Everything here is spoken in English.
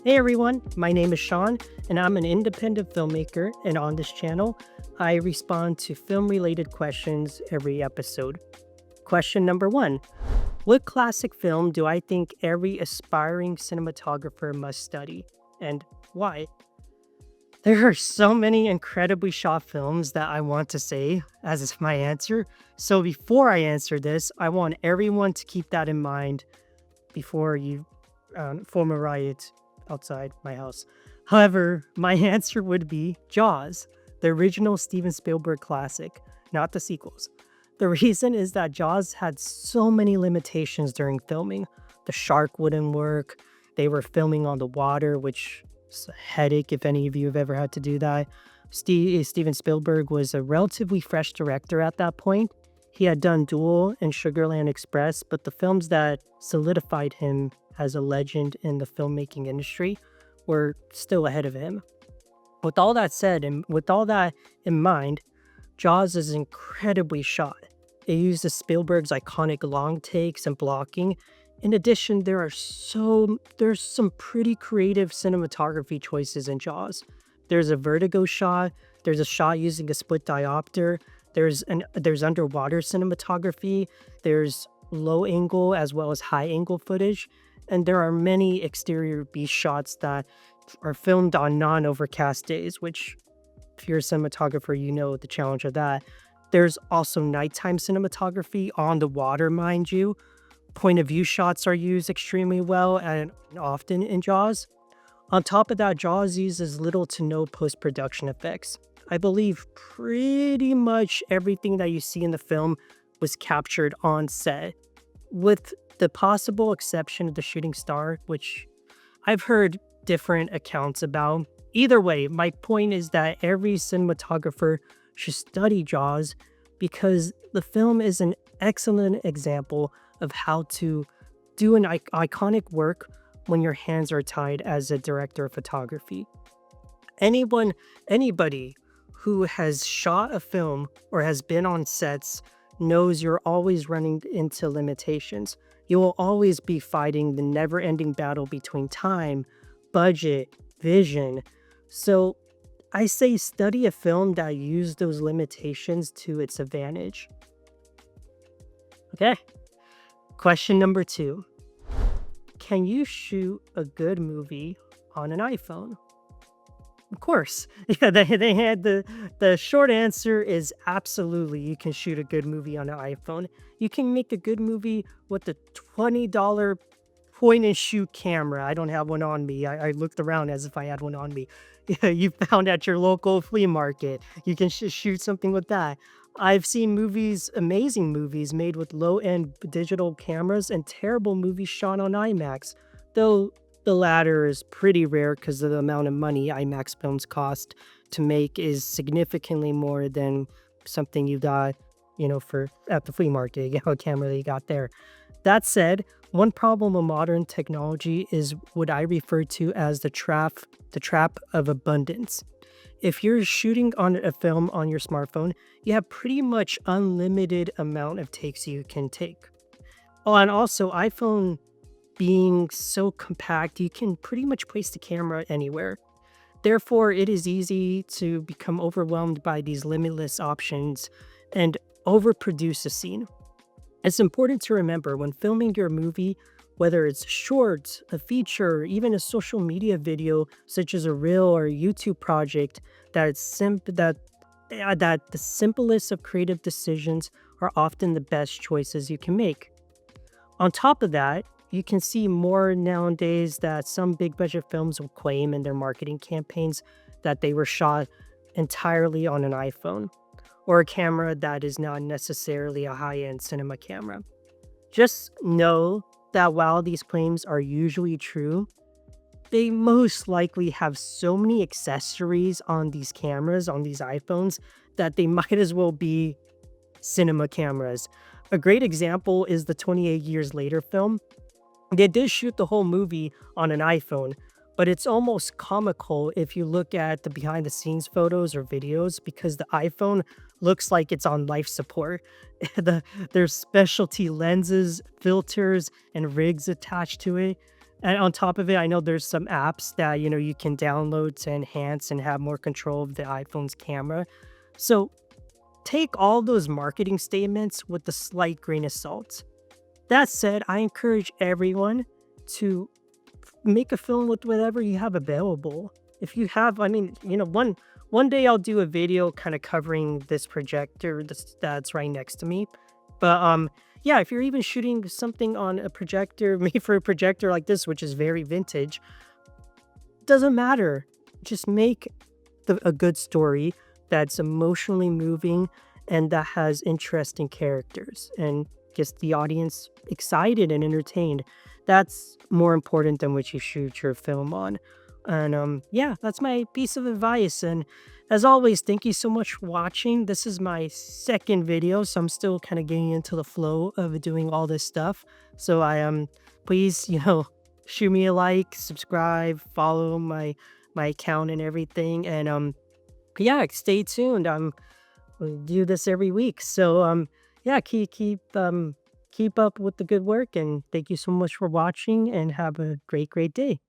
Hey everyone, my name is Sean, and I'm an independent filmmaker. And on this channel, I respond to film related questions every episode. Question number one: what classic film do I think every aspiring cinematographer must study, and why? There are so many incredibly shot films that I want to say as is my answer. So before I answer this, I want everyone to keep that in mind before you form a riot outside my house. However, my answer would be Jaws, the original Steven Spielberg classic, not the sequels. The reason is that Jaws had so many limitations during filming. The shark wouldn't work. They were filming on the water, which is a headache if any of you have ever had to do that. Steven Spielberg was a relatively fresh director at that point. He had done Duel and Sugarland Express, but the films that solidified him as a legend in the filmmaking industry were still ahead of him. With all that said, and with all that in mind, Jaws is incredibly shot. It uses Spielberg's iconic long takes and blocking. In addition, there's some pretty creative cinematography choices in Jaws. There's a vertigo shot, there's a shot using a split diopter, there's underwater cinematography, there's low angle as well as high angle footage, and there are many exterior beach shots that are filmed on non-overcast days, which if you're a cinematographer, you know the challenge of that. There's also nighttime cinematography on the water, mind you. Point of view shots are used extremely well and often in Jaws. On top of that, Jaws uses little to no post-production effects. I believe pretty much everything that you see in the film was captured on set, with the possible exception of the shooting star, which I've heard different accounts about. Either way, my point is that every cinematographer should study Jaws because the film is an excellent example of how to do an iconic work when your hands are tied as a director of photography. Anybody who has shot a film or has been on sets knows you're always running into limitations. You will always be fighting the never ending battle between time, budget, vision. So I say study a film that used those limitations to its advantage. Okay, question number two: can you shoot a good movie on an iPhone? Of course. Yeah, they had the short answer is absolutely you can shoot a good movie on an iPhone. You can make a good movie with a $20 point and shoot camera. I don't have one on me. I looked around as if I had one on me. Yeah, you found at your local flea market. You can shoot something with that. I've seen movies, amazing movies made with low-end digital cameras and terrible movies shot on IMAX, though the latter is pretty rare because of the amount of money IMAX films cost to make is significantly more than something you got, for at the flea market, a camera that you got there. That said, one problem with modern technology is what I refer to as the trap of abundance. If you're shooting on a film on your smartphone, you have pretty much unlimited amount of takes you can take. Oh, and also iPhone being so compact, you can pretty much place the camera anywhere. Therefore, it is easy to become overwhelmed by these limitless options and overproduce a scene. It's important to remember when filming your movie, whether it's short, a feature, or even a social media video such as a reel or a YouTube project, that the simplest of creative decisions are often the best choices you can make. On top of that, you can see more nowadays that some big budget films will claim in their marketing campaigns that they were shot entirely on an iPhone or a camera that is not necessarily a high-end cinema camera. Just know that while these claims are usually true, they most likely have so many accessories on these cameras, on these iPhones, that they might as well be cinema cameras. A great example is the 28 Years Later film. They did shoot the whole movie on an iPhone, but it's almost comical if you look at the behind the scenes photos or videos because the iPhone looks like it's on life support. There's specialty lenses, filters, and rigs attached to it. And on top of it, I know there's some apps that, you can download to enhance and have more control of the iPhone's camera. So take all those marketing statements with a slight grain of salt. That said, I encourage everyone to make a film with whatever you have available. If you have, I mean, one day I'll do a video kind of covering this projector that's right next to me. But yeah, if you're even shooting something on a projector made for a projector like this, which is very vintage, doesn't matter. Just make a good story that's emotionally moving and that has interesting characters and gets the audience excited and entertained. That's more important than what you shoot your film on. And yeah, that's my piece of advice. And as always, thank you so much for watching. This is my second video, so I'm still kind of getting into the flow of doing all this stuff. So I please, shoot me a like, subscribe, follow my account and everything. And yeah, stay tuned. We do this every week. So yeah, keep up with the good work, and thank you so much for watching and have a great day.